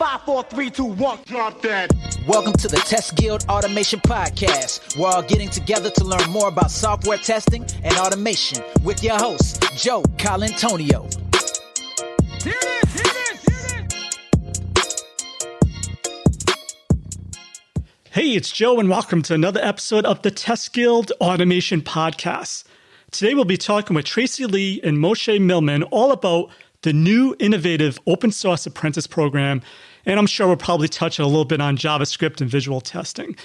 5, 4, 3, 2, 1, drop that. Welcome to the Test Guild Automation Podcast. We're all getting together to learn more about software testing and automation with your host, Joe Colantonio. Here it is, here it is, here it is. Hey, it's Joe, and welcome to another episode of the Test Guild Automation Podcast. Today we'll be talking with Tracy Lee and Moshe Milman all about the new innovative Open Source Apprentice program, and I'm sure we'll probably touch a little bit on JavaScript and visual testing.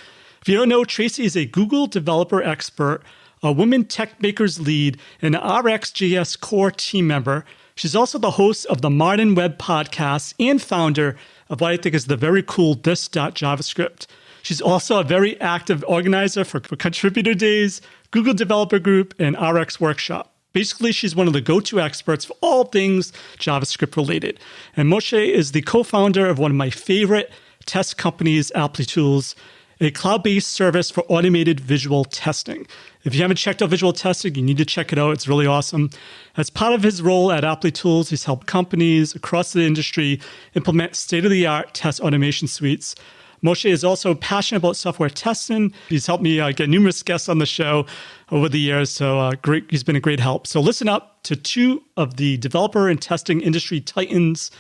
If you don't know, Tracy is a Google developer expert, a Women Tech Makers lead, and an RxJS core team member. She's also the host of the Modern Web podcast and founder of what I think is the very cool This Dots JavaScript. She's also a very active organizer for Contributor Days, Google Developer Group, and RX Workshop. Basically, she's one of the go-to experts for all things JavaScript related. And Moshe is the co-founder of one of my favorite test companies, Applitools, a cloud-based service for automated visual testing. If you haven't checked out visual testing, you need to check it out. It's really awesome. As part of his role at Applitools, he's helped companies across the industry implement state-of-the-art test automation suites. Moshe is also passionate about software testing. He's helped me get numerous guests on the show over the years, so great. He's been a great help. So listen up to two of the developer and testing industry titans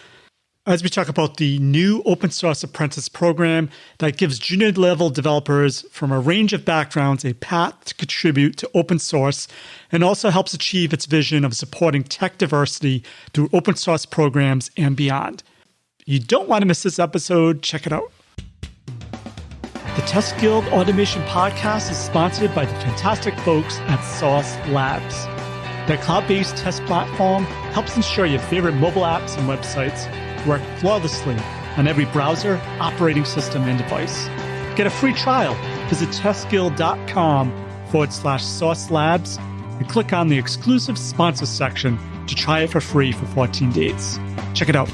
as we talk about the new Open Source Apprentice program that gives junior-level developers from a range of backgrounds a path to contribute to open source and also helps achieve its vision of supporting tech diversity through open source programs and beyond. You don't want to miss this episode. Check it out. The Test Guild Automation Podcast is sponsored by the fantastic folks at Sauce Labs. Their cloud-based test platform helps ensure your favorite mobile apps and websites work flawlessly on every browser, operating system, and device. Get a free trial. Visit testguild.com/Sauce Labs and click on the exclusive sponsor section to try it for free for 14 days. Check it out.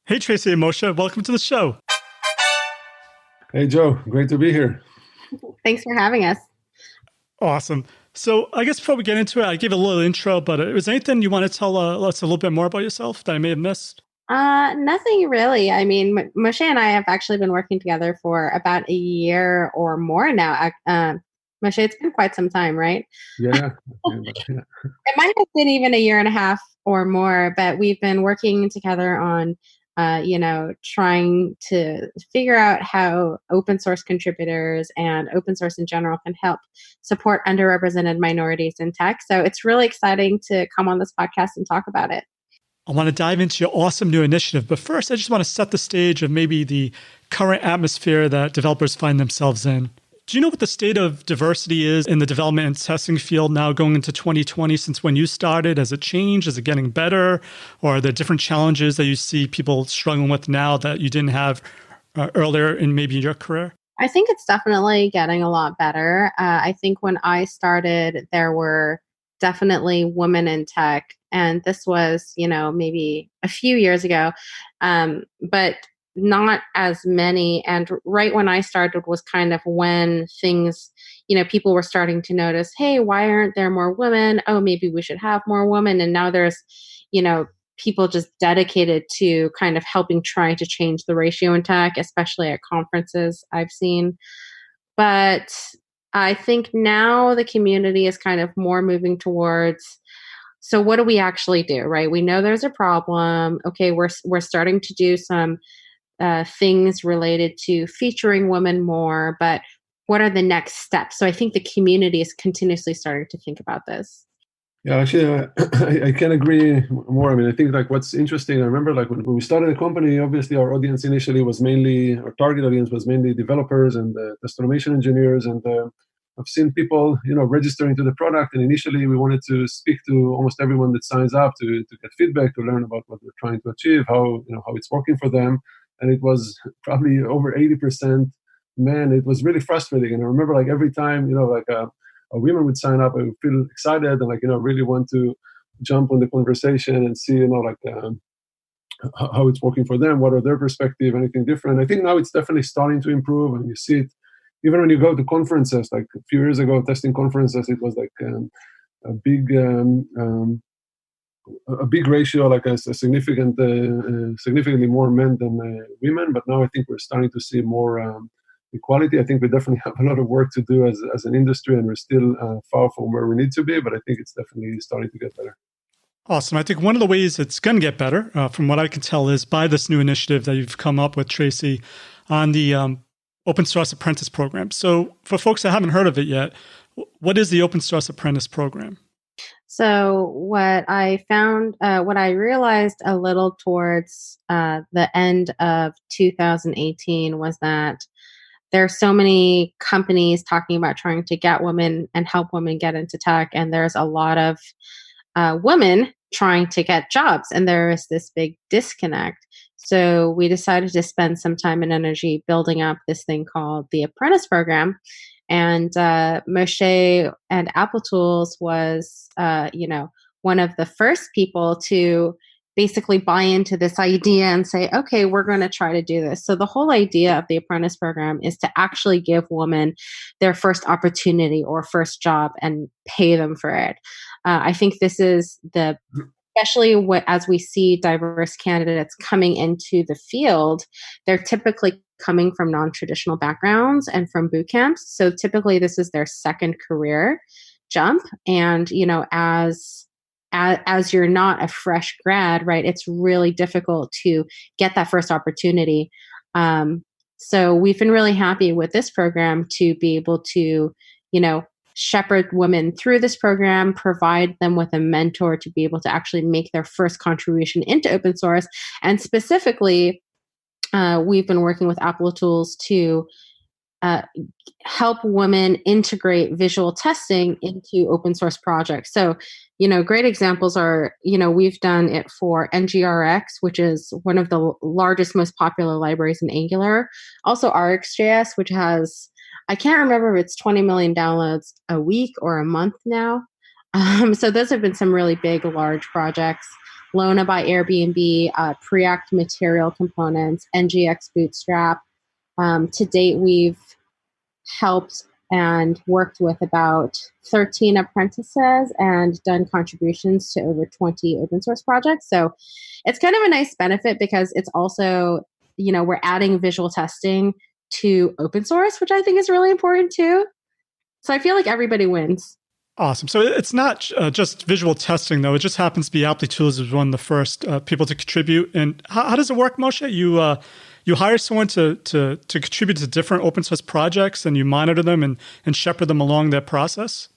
Hey, Tracy and Moshe, welcome to the show. Hey, Joe. Great to be here. Thanks for having us. Awesome. So I guess before we get into it, I gave a little intro, but is there anything you want to tell us a little bit more about yourself that I may have missed? Nothing really. I mean, Moshe and I have actually been working together for about a year or more now. Moshe, it's been quite some time, right? Yeah. It might have been even a year and a half or more, but we've been working together on trying to figure out how open source contributors and open source in general can help support underrepresented minorities in tech. So it's really exciting to come on this podcast and talk about it. I want to dive into your awesome new initiative, but first I just want to set the stage of maybe the current atmosphere that developers find themselves in. Do you know what the state of diversity is in the development and testing field now going into 2020 since when you started? Has it changed? Is it getting better? Or are there different challenges that you see people struggling with now that you didn't have earlier in maybe your career? I think it's definitely getting a lot better. I think when I started, there were definitely women in tech. And this was, maybe a few years ago. But not as many. And right when I started was kind of when things, people were starting to notice, hey, why aren't there more women? Oh, maybe we should have more women. And now there's, people just dedicated to kind of helping try to change the ratio in tech, especially at conferences I've seen. But I think now the community is kind of more moving towards, so what do we actually do, right? We know there's a problem. Okay, we're starting to do some things related to featuring women more, but what are the next steps? So I think the community is continuously starting to think about this. Yeah, actually, I can agree more. I mean, I think what's interesting, I remember when we started the company, obviously our audience initially was mainly, our target audience was mainly developers and test automation engineers. And I've seen people, registering to the product. And initially we wanted to speak to almost everyone that signs up to get feedback, to learn about what we're trying to achieve, how it's working for them. And it was probably over 80% men. It was really frustrating. And I remember every time, a woman would sign up, I would feel excited and really want to jump on the conversation and see, how it's working for them. What are their perspective, anything different. I think now it's definitely starting to improve, and you see it even when you go to conferences. A few years ago, testing conferences, it was a big a big ratio, like a significantly more men than women. But now I think we're starting to see more equality. I think we definitely have a lot of work to do as an industry, and we're still far from where we need to be. But I think it's definitely starting to get better. Awesome. I think one of the ways it's going to get better, from what I can tell, is by this new initiative that you've come up with, Tracy, on the Open Source Apprentice program. So for folks that haven't heard of it yet, what is the Open Source Apprentice program? So what I found, what I realized a little towards the end of 2018 was that there are so many companies talking about trying to get women and help women get into tech, and there's a lot of women trying to get jobs, and there is this big disconnect. So we decided to spend some time and energy building up this thing called the Apprentice program. And Moshe and Applitools was, one of the first people to basically buy into this idea and say, okay, we're going to try to do this. So the whole idea of the Apprentice program is to actually give women their first opportunity or first job and pay them for it. I think this is especially as we see diverse candidates coming into the field, they're typically coming from non-traditional backgrounds and from boot camps. So typically this is their second career jump. And, as you're not a fresh grad, right, it's really difficult to get that first opportunity. So we've been really happy with this program to be able to, shepherd women through this program, provide them with a mentor to be able to actually make their first contribution into open source. And specifically, we've been working with Applitools to help women integrate visual testing into open source projects. So, great examples are, we've done it for NGRX, which is one of the largest, most popular libraries in Angular. Also RxJS, which has, I can't remember if it's 20 million downloads a week or a month now. So those have been some really big, large projects. Lona by Airbnb, Preact Material Components, NGX Bootstrap. To date, we've helped and worked with about 13 apprentices and done contributions to over 20 open source projects. So it's kind of a nice benefit because it's also, we're adding visual testing to open source, which I think is really important too. So I feel like everybody wins. Awesome. So it's not just visual testing, though. It just happens to be Applitools is one of the first people to contribute. And how does it work, Moshe? You hire someone to contribute to different open source projects, and you monitor them and shepherd them along that process?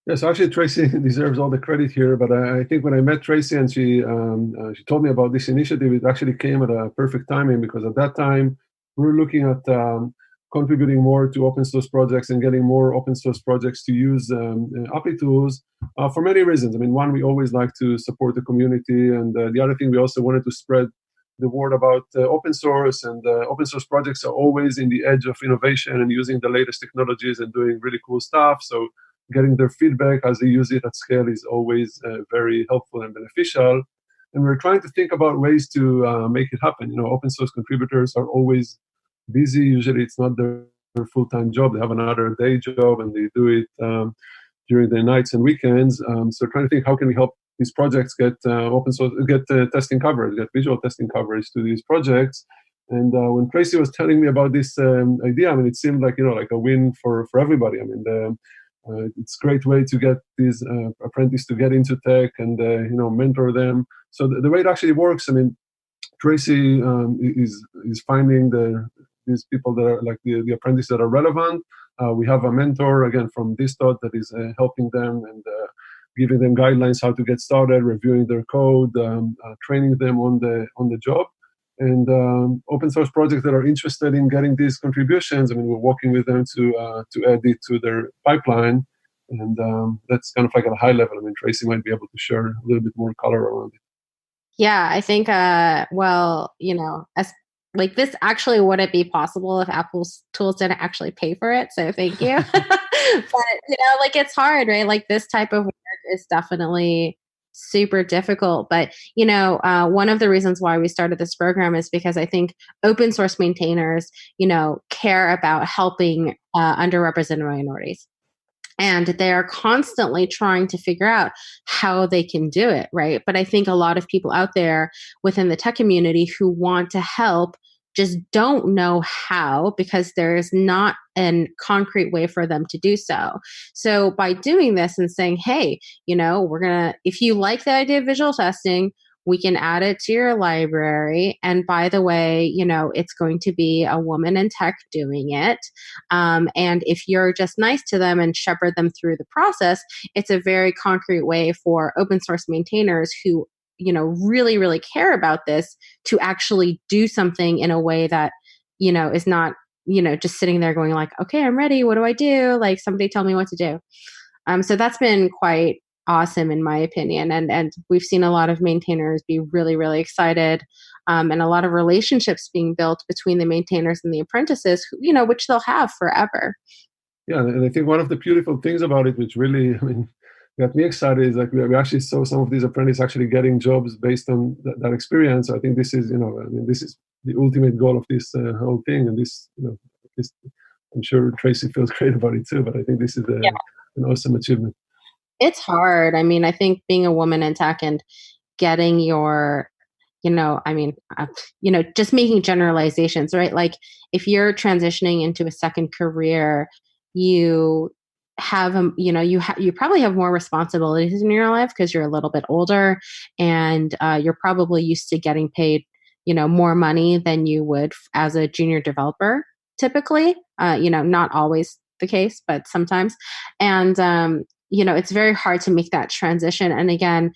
Yes, actually, Tracy deserves all the credit here. But I think when I met Tracy and she told me about this initiative, it actually came at a perfect timing, because at that time we were looking at contributing more to open source projects and getting more open source projects to use Applitools for many reasons. I mean, one, we always like to support the community, and the other thing, we also wanted to spread the word about open source, and open source projects are always in the edge of innovation and using the latest technologies and doing really cool stuff. So getting their feedback as they use it at scale is always very helpful and beneficial. And we're trying to think about ways to make it happen. Open source contributors are always busy. Usually it's not their full-time job. They have another day job, and they do it during their nights and weekends. So trying to think, how can we help these projects get open source, get testing coverage, get visual testing coverage to these projects. And when Tracy was telling me about this idea, I mean, it seemed like like a win for everybody. I mean, it's a great way to get these apprentices to get into tech and mentor them. So the way it actually works, I mean, Tracy is finding these people that are like the apprentices that are relevant. We have a mentor again from This Dots that is helping them and giving them guidelines how to get started, reviewing their code, training them on the job. And open source projects that are interested in getting these contributions, I mean, we're working with them to add it to their pipeline. And that's kind of like at a high level. I mean, Tracy might be able to share a little bit more color around it. Yeah, I think, as like this actually wouldn't be possible if Applitools didn't actually pay for it. So thank you. But, it's hard, right? Like this type of work is definitely super difficult. But, one of the reasons why we started this program is because I think open source maintainers, care about helping underrepresented minorities. And they are constantly trying to figure out how they can do it, right? But I think a lot of people out there within the tech community who want to help just don't know how, because there is not a concrete way for them to do so. So by doing this and saying, hey, if you like the idea of visual testing, we can add it to your library. And by the way, it's going to be a woman in tech doing it. And if you're just nice to them and shepherd them through the process, it's a very concrete way for open source maintainers who really, really care about this to actually do something in a way that, is not, just sitting there going like, okay, I'm ready. What do I do? Like, somebody tell me what to do. So that's been quite awesome in my opinion. And we've seen a lot of maintainers be really, really excited, and a lot of relationships being built between the maintainers and the apprentices, which they'll have forever. Yeah, and I think one of the beautiful things about it, which really, got me excited, is like we actually saw some of these apprentices actually getting jobs based on that experience. I think this is, this is the ultimate goal of this whole thing, and this, I'm sure Tracy feels great about it too. But I think this is an awesome achievement. It's hard. I think being a woman in tech and getting your, just making generalizations, right? Like if you're transitioning into a second career, you have, you probably have more responsibilities in your life because you're a little bit older, and you're probably used to getting paid, more money than you would as a junior developer typically, not always the case, but sometimes. And, it's very hard to make that transition. And again,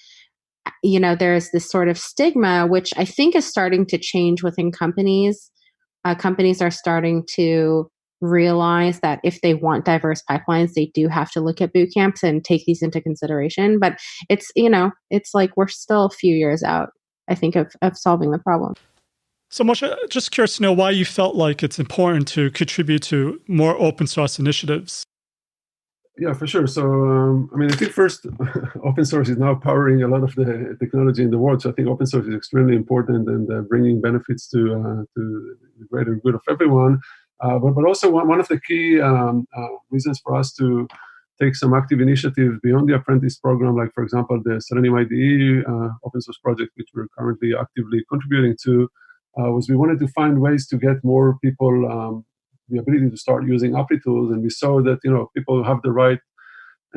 there's this sort of stigma, which I think is starting to change within companies. Companies are starting to realize that if they want diverse pipelines, they do have to look at boot camps and take these into consideration. But it's, it's like we're still a few years out, I think, of solving the problem. So Moshe, just curious to know why you felt like it's important to contribute to more open source initiatives. Yeah, for sure. So, I think first, open source is now powering a lot of the technology in the world. So I think open source is extremely important and bringing benefits to the greater good of everyone. But also one of the key reasons for us to take some active initiatives beyond the apprentice program, like, for example, the Selenium IDE open source project, which we're currently actively contributing to, was we wanted to find ways to get more people the ability to start using Applitools. And we saw that, people who have the right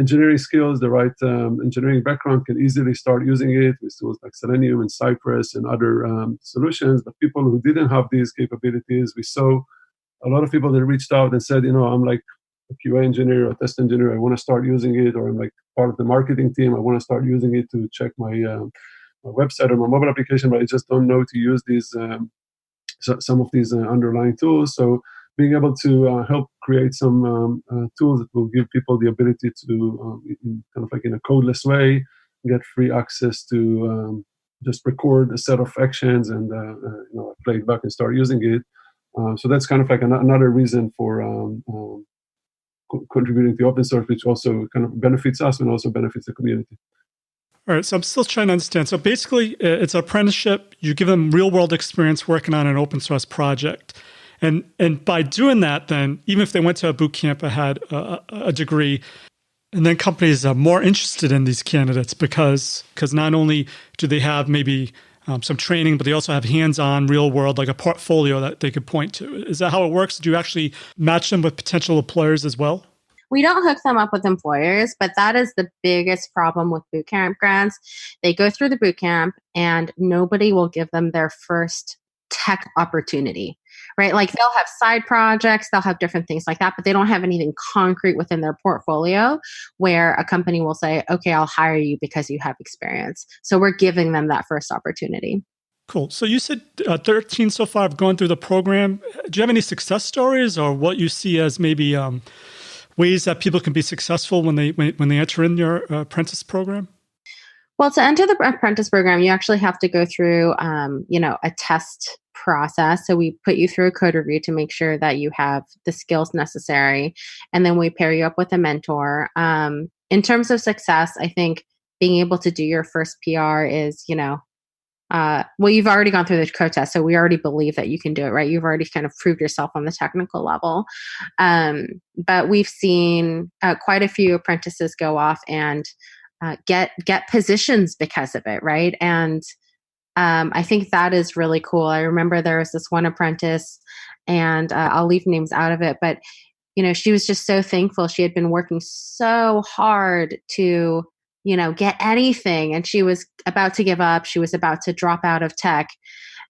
engineering skills, the right engineering background can easily start using it with tools like Selenium and Cypress and other solutions. But people who didn't have these capabilities, we saw a lot of people that reached out and said, I'm like a QA engineer or a test engineer, I want to start using it, or I'm like part of the marketing team, I want to start using it to check my website or my mobile application, but I just don't know to use these some of these underlying tools. So being able to help create some tools that will give people the ability to, kind of like in a codeless way, get free access to just record a set of actions and play it back and start using it. So that's kind of like another reason for contributing to open source, which also kind of benefits us and also benefits the community. All right, so I'm still trying to understand. So basically, it's an apprenticeship. You give them real-world experience working on an open source project. And by doing that, then, even if they went to a boot camp or had a degree, and then companies are more interested in these candidates because not only do they have maybe some training, but they also have hands-on, real-world, like a portfolio that they could point to. Is that how it works? Do you actually match them with potential employers as well? We don't hook them up with employers, but that is the biggest problem with bootcamp grads. They go through the bootcamp and nobody will give them their first tech opportunity, right? Like they'll have side projects, they'll have different things like that, but they don't have anything concrete within their portfolio where a company will say, okay, I'll hire you because you have experience. So we're giving them that first opportunity. Cool. So you said 13 so far have gone through the program. Do you have any success stories or what you see as maybe ways that people can be successful when they enter in your apprentice program? Well, to enter the apprentice program, you actually have to go through, a test process. So we put you through a code review to make sure that you have the skills necessary, and then we pair you up with a mentor. In terms of success, I think being able to do your first PR is, well, you've already gone through the code test, so we already believe that you can do it, right? You've already kind of proved yourself on the technical level. But we've seen quite a few apprentices go off and get positions because of it, right? And I think that is really cool. I remember there was this one apprentice, and I'll leave names out of it, but she was just so thankful. She had been working so hard to get anything, and she was about to give up. She was about to drop out of tech,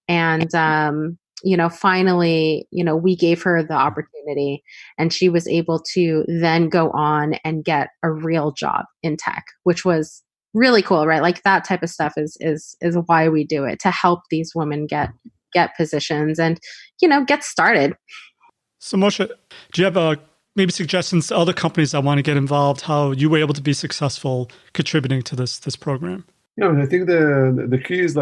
and finally, we gave her the opportunity, and she was able to then go on and get a real job in tech, which was really cool, right? Like that type of stuff is why we do it, to help these women get positions and get started. So Moshe, do you have maybe suggestions to other companies that want to get involved, how you were able to be successful contributing to this program? Yeah, I think the key is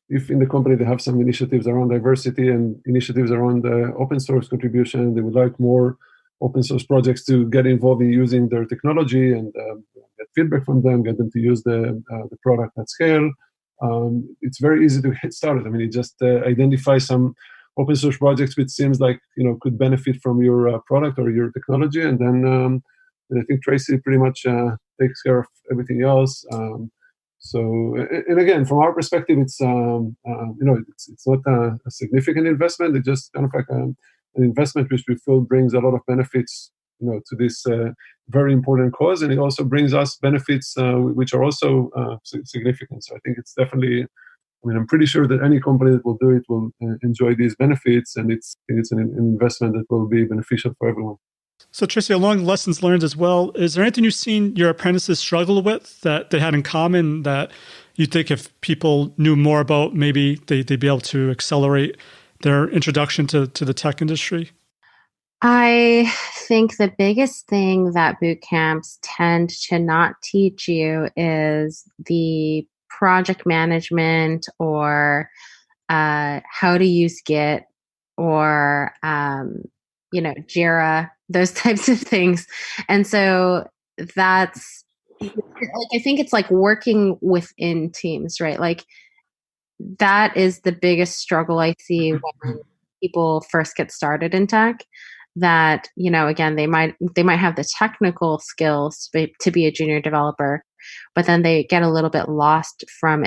if in the company they have some initiatives around diversity and initiatives around open source contribution, they would like more open source projects to get involved in using their technology and get feedback from them, get them to use the product at scale. It's very easy to get started. I mean, you just identify some open source projects which seems like could benefit from your product or your technology, and then I think Tracy pretty much takes care of everything else. So, and again, from our perspective, it's it's not a significant investment. It's just kind of like an investment which we feel brings a lot of benefits, to this very important cause, and it also brings us benefits which are also significant. So I think it's definitely. I mean, I'm pretty sure that any company that will do it will enjoy these benefits, and it's an investment that will be beneficial for everyone. So Tracy, along lessons learned as well, is there anything you've seen your apprentices struggle with that they had in common that you think if people knew more about, maybe they'd be able to accelerate their introduction to the tech industry? I think the biggest thing that boot camps tend to not teach you is the project management or how to use Git or Jira, those types of things. And so that's like, I think it's like working within teams, right? Like that is the biggest struggle I see when people first get started in tech. That again, they might have the technical skills to be a junior developer, but then they get a little bit lost from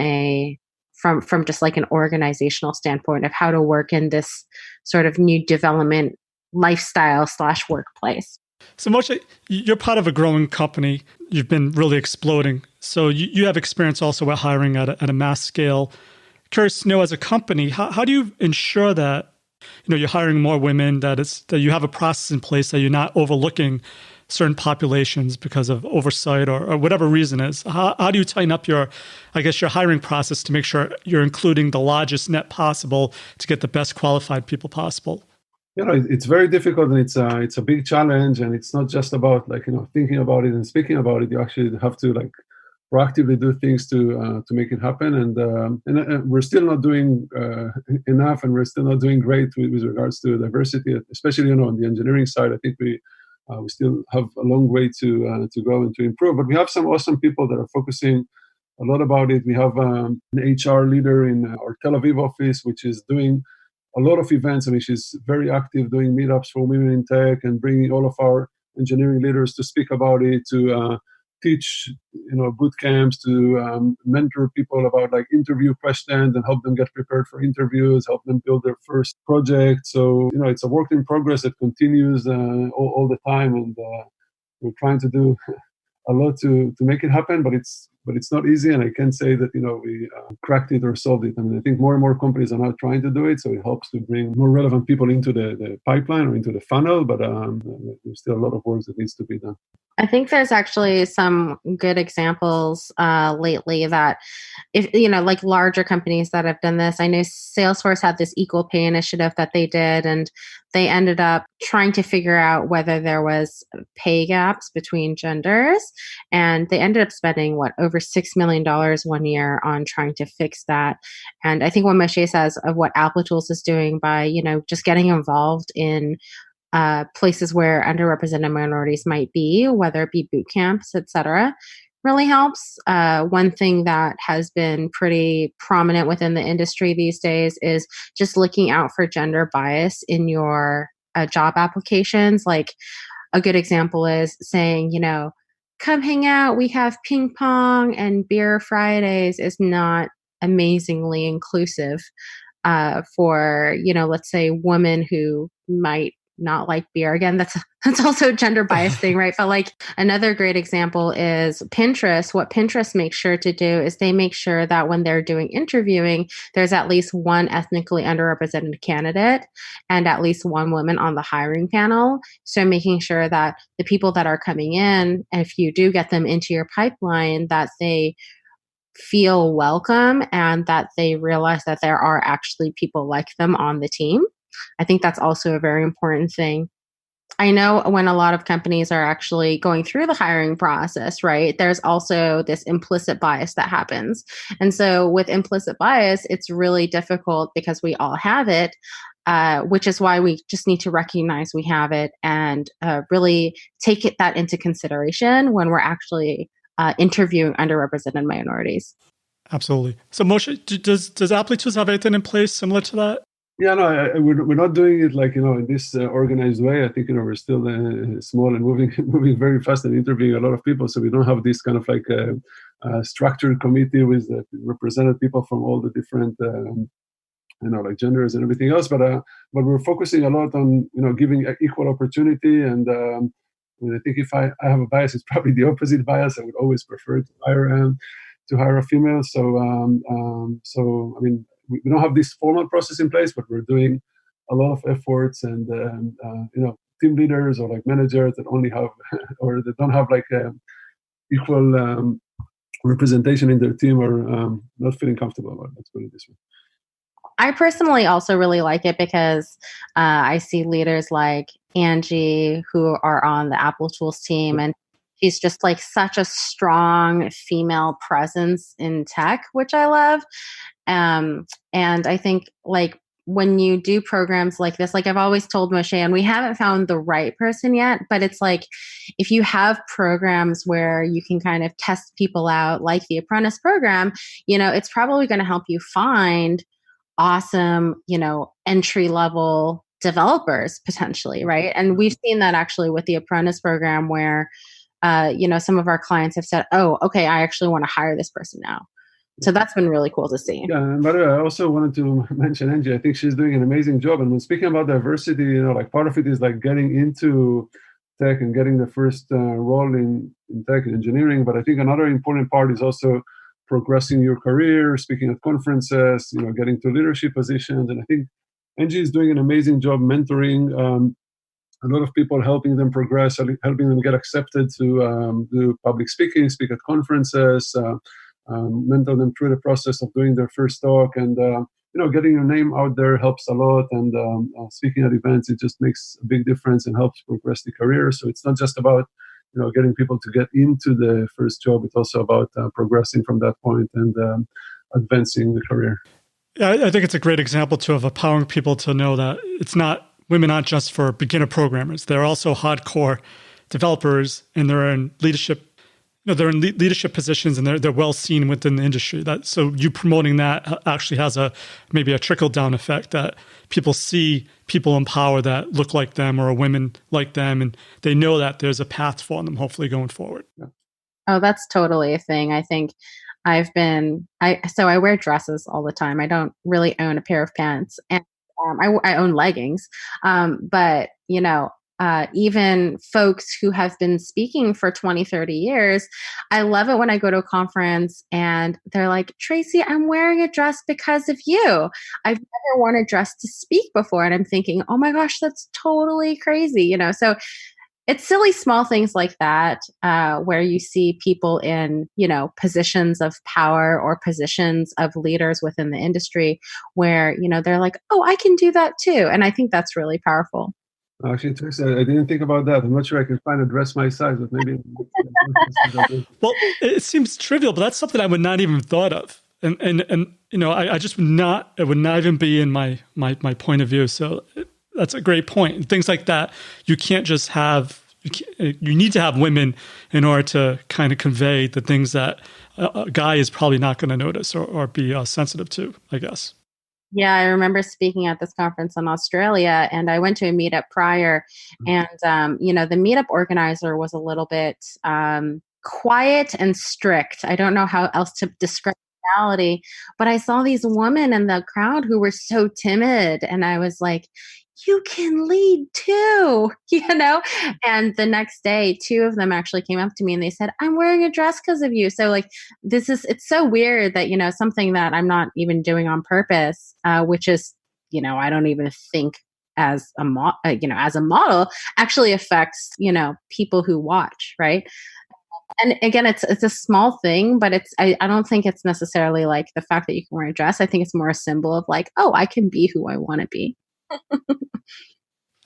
just like an organizational standpoint of how to work in this sort of new development lifestyle / workplace. So Moshe, you're part of a growing company. You've been really exploding. So you have experience also with hiring at a mass scale. Curious to know, as a company, how do you ensure that you're hiring more women, that you have a process in place that you're not overlooking certain populations because of oversight or whatever reason is? How do you tighten up your hiring process to make sure you're including the largest net possible to get the best qualified people possible? It's very difficult, and it's a big challenge, and it's not just about thinking about it and speaking about it. You actually have to proactively do things to make it happen, and we're still not doing enough, and we're still not doing great with regards to diversity, especially on the engineering side. I think we still have a long way to go and to improve, but we have some awesome people that are focusing a lot about it. We have an HR leader in our Tel Aviv office, which is doing a lot of events. I mean, she's very active doing meetups for women in tech and bringing all of our engineering leaders to speak about it, to teach, boot camps, to mentor people about interview questions and help them get prepared for interviews, help them build their first project. So, it's a work in progress that continues all the time, and we're trying to do a lot to make it happen, but it's not easy, and I can't say that we cracked it or solved it. I mean, I think more and more companies are now trying to do it, so it helps to bring more relevant people into the pipeline or into the funnel, but there's still a lot of work that needs to be done. I think there's actually some good examples lately that, if like larger companies that have done this. I know Salesforce had this equal pay initiative that they did, and they ended up trying to figure out whether there was pay gaps between genders, and they ended up spending over $6 million 1 year on trying to fix that. And I think what Moshe says of what Applitools is doing by just getting involved in places where underrepresented minorities might be, whether it be boot camps, etc., really helps. One thing that has been pretty prominent within the industry these days is just looking out for gender bias in your job applications. Like a good example is saying, come hang out. We have ping pong and beer Fridays is not amazingly inclusive for, let's say women who might not like beer. Again, that's also a gender bias thing, right? But like another great example is Pinterest. What Pinterest makes sure to do is they make sure that when they're doing interviewing, there's at least one ethnically underrepresented candidate and at least one woman on the hiring panel. So making sure that the people that are coming in, if you do get them into your pipeline, that they feel welcome and that they realize that there are actually people like them on the team. I think that's also a very important thing. I know when a lot of companies are actually going through the hiring process, right, there's also this implicit bias that happens. And so with implicit bias, it's really difficult because we all have it, which is why we just need to recognize we have it and really take that into consideration when we're actually interviewing underrepresented minorities. Absolutely. So Moshe, does Applitools have anything in place similar to that? Yeah, no, we're not doing it like, in this organized way. I think, we're still small and moving very fast and interviewing a lot of people. So we don't have this kind of like structured committee with represented people from all the different, like genders and everything else. But we're focusing a lot on, giving equal opportunity. And I think if I have a bias, it's probably the opposite bias. I would always prefer to hire a female. So, I mean, we don't have this formal process in place, but we're doing a lot of efforts and, team leaders or like managers that only have, or that don't have like equal representation in their team are not feeling comfortable about it. Let's put it this way. I personally also really like it because I see leaders like Angie who are on the Applitools team, and she's just like such a strong female presence in tech, which I love. And I think like when you do programs like this, like I've always told Moshe, and we haven't found the right person yet, but it's like if you have programs where you can kind of test people out, like the Apprentice program, it's probably going to help you find awesome, entry level developers potentially, right? And we've seen that actually with the Apprentice program where, some of our clients have said, oh, okay, I actually want to hire this person now. So that's been really cool to see. Yeah, and by the way, I also wanted to mention Angie. I think she's doing an amazing job. And when speaking about diversity, like part of it is like getting into tech and getting the first role in tech and engineering. But I think another important part is also progressing your career, speaking at conferences, getting to leadership positions. And I think Angie is doing an amazing job mentoring a lot of people, helping them progress, helping them get accepted to do public speaking, speak at conferences, mentor them through the process of doing their first talk. And, getting your name out there helps a lot. And speaking at events, it just makes a big difference and helps progress the career. So it's not just about getting people to get into the first job. It's also about progressing from that point and advancing the career. Yeah, I think it's a great example too of empowering people to know that women aren't just for beginner programmers. They're also hardcore developers, and they're in leadership. They're in leadership positions, and they're well seen within the industry. So you promoting that actually has maybe a trickle down effect that people see people in power that look like them or are women like them, and they know that there's a path for them hopefully going forward. Yeah. Oh, that's totally a thing. I think I wear dresses all the time. I don't really own a pair of pants, and I own leggings. But even folks who have been speaking for 20, 30 years, I love it when I go to a conference and they're like, Tracy, I'm wearing a dress because of you. I've never worn a dress to speak before. And I'm thinking, oh my gosh, that's totally crazy. So it's silly small things like that where you see people in, positions of power or positions of leaders within the industry where, they're like, oh, I can do that too. And I think that's really powerful. Actually, Tracy, I didn't think about that. I'm not sure I can find a dress my size, but maybe. Well, it seems trivial, but that's something I would not even thought of. And I just would not, it would not even be in my point of view. So that's a great point. And things like that, you can't just have you need to have women in order to kind of convey the things that a guy is probably not going to notice or be sensitive to, I guess. Yeah, I remember speaking at this conference in Australia, and I went to a meetup prior, and the meetup organizer was a little bit quiet and strict. I don't know how else to describe reality, but I saw these women in the crowd who were so timid, and I was like, you can lead too, And the next day, two of them actually came up to me and they said, I'm wearing a dress because of you. So like, it's so weird that, something that I'm not even doing on purpose, which is, I don't even think as a model actually affects, people who watch. Right. And again, it's a small thing, but I don't think it's necessarily like the fact that you can wear a dress. I think it's more a symbol of like, oh, I can be who I want to be.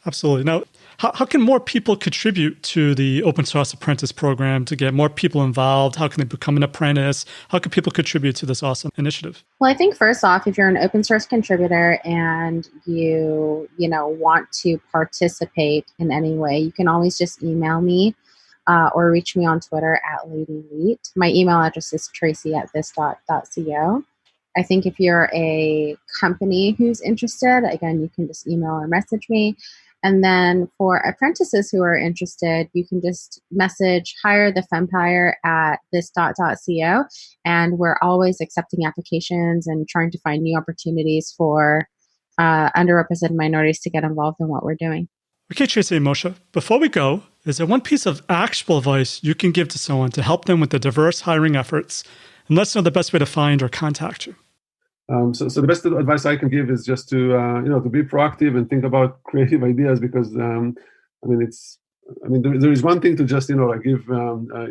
Absolutely. Now, how can more people contribute to the Open Source Apprentice program to get more people involved? How can they become an apprentice? How can people contribute to this awesome initiative? Well, I think first off, if you're an open source contributor and you want to participate in any way, you can always just email me or reach me on Twitter at LadyLeet. My email address is tracy@thisdots.co. I think if you're a company who's interested, again, you can just email or message me. And then for apprentices who are interested, you can just message hire the Fempire at thisdot.co. And we're always accepting applications and trying to find new opportunities for underrepresented minorities to get involved in what we're doing. Okay, Tracy and Moshe, before we go, is there one piece of actionable advice you can give to someone to help them with the diverse hiring efforts? And let's know the best way to find or contact you. So the best advice I can give is just to be proactive and think about creative ideas, because there is one thing to just give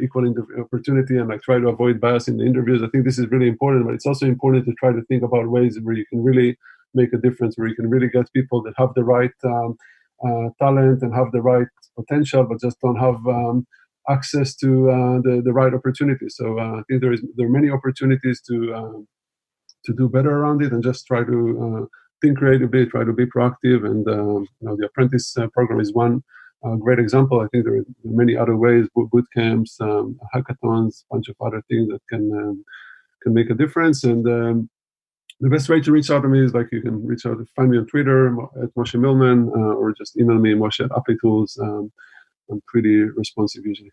equal opportunity and try to avoid bias in the interviews. I think this is really important, but it's also important to try to think about ways where you can really make a difference, where you can really get people that have the right talent and have the right potential, but just don't have access to the right opportunities. So I think there are many opportunities to do better around it, and just try to think creatively, try to be proactive. And the apprentice program is one great example. I think there are many other ways: boot camps, hackathons, a bunch of other things that can make a difference. And the best way to reach out to me is you can reach out, find me on Twitter at Moshe Milman, or just email me Moshe@Applitools. I'm pretty responsive usually.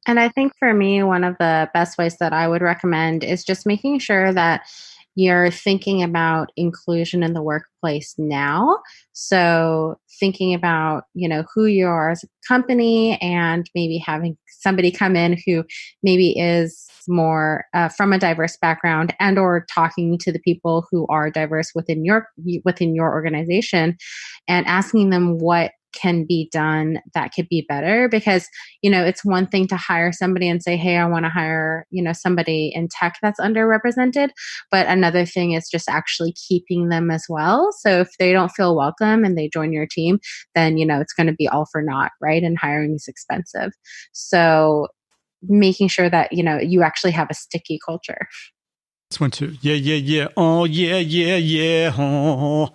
And I think for me, one of the best ways that I would recommend is just making sure that you're thinking about inclusion in the workplace now. So thinking about, who you are as a company, and maybe having somebody come in who maybe is more from a diverse background, and or talking to the people who are diverse within your organization and asking them what can be done that could be better. Because, it's one thing to hire somebody and say, hey, I want to hire, somebody in tech that's underrepresented. But another thing is just actually keeping them as well. So if they don't feel welcome and they join your team, then, it's going to be all for naught, right? And hiring is expensive. So making sure that, you actually have a sticky culture. This one too. Yeah. Oh, yeah. Oh.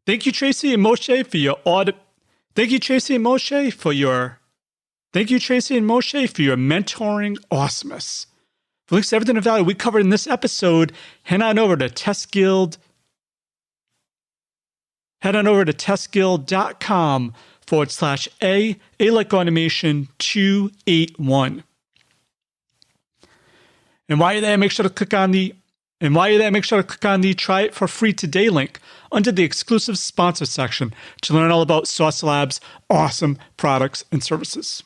Thank you, Tracy and Moshe, for your audit. Thank you, Tracy and Moshe, for your mentoring awesomeness. For links to everything of value we covered in this episode, head on over to testguild.com/A like automation 281. And while you're there, make sure to click on the Try It for Free Today link under the exclusive sponsor section to learn all about Sauce Lab's awesome products and services.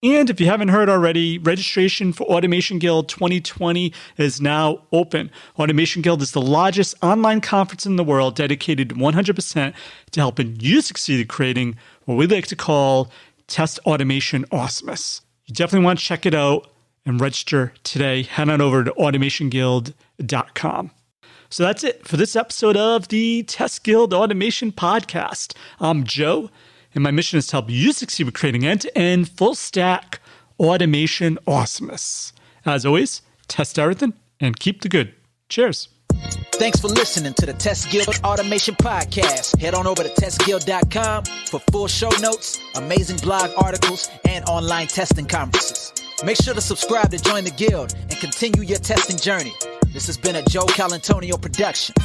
And if you haven't heard already, registration for Automation Guild 2020 is now open. Automation Guild is the largest online conference in the world dedicated 100% to helping you succeed at creating what we like to call test automation awesomeness. You definitely want to check it out and register today. Head on over to automationguild.com. So that's it for this episode of the Test Guild Automation Podcast. I'm Joe, and my mission is to help you succeed with creating end-to-end, full-stack automation awesomeness. As always, test everything and keep the good. Cheers. Thanks for listening to the Test Guild Automation Podcast. Head on over to testguild.com for full show notes, amazing blog articles, and online testing conferences. Make sure to subscribe to join the guild and continue your testing journey. This has been a Joe Colantonio production.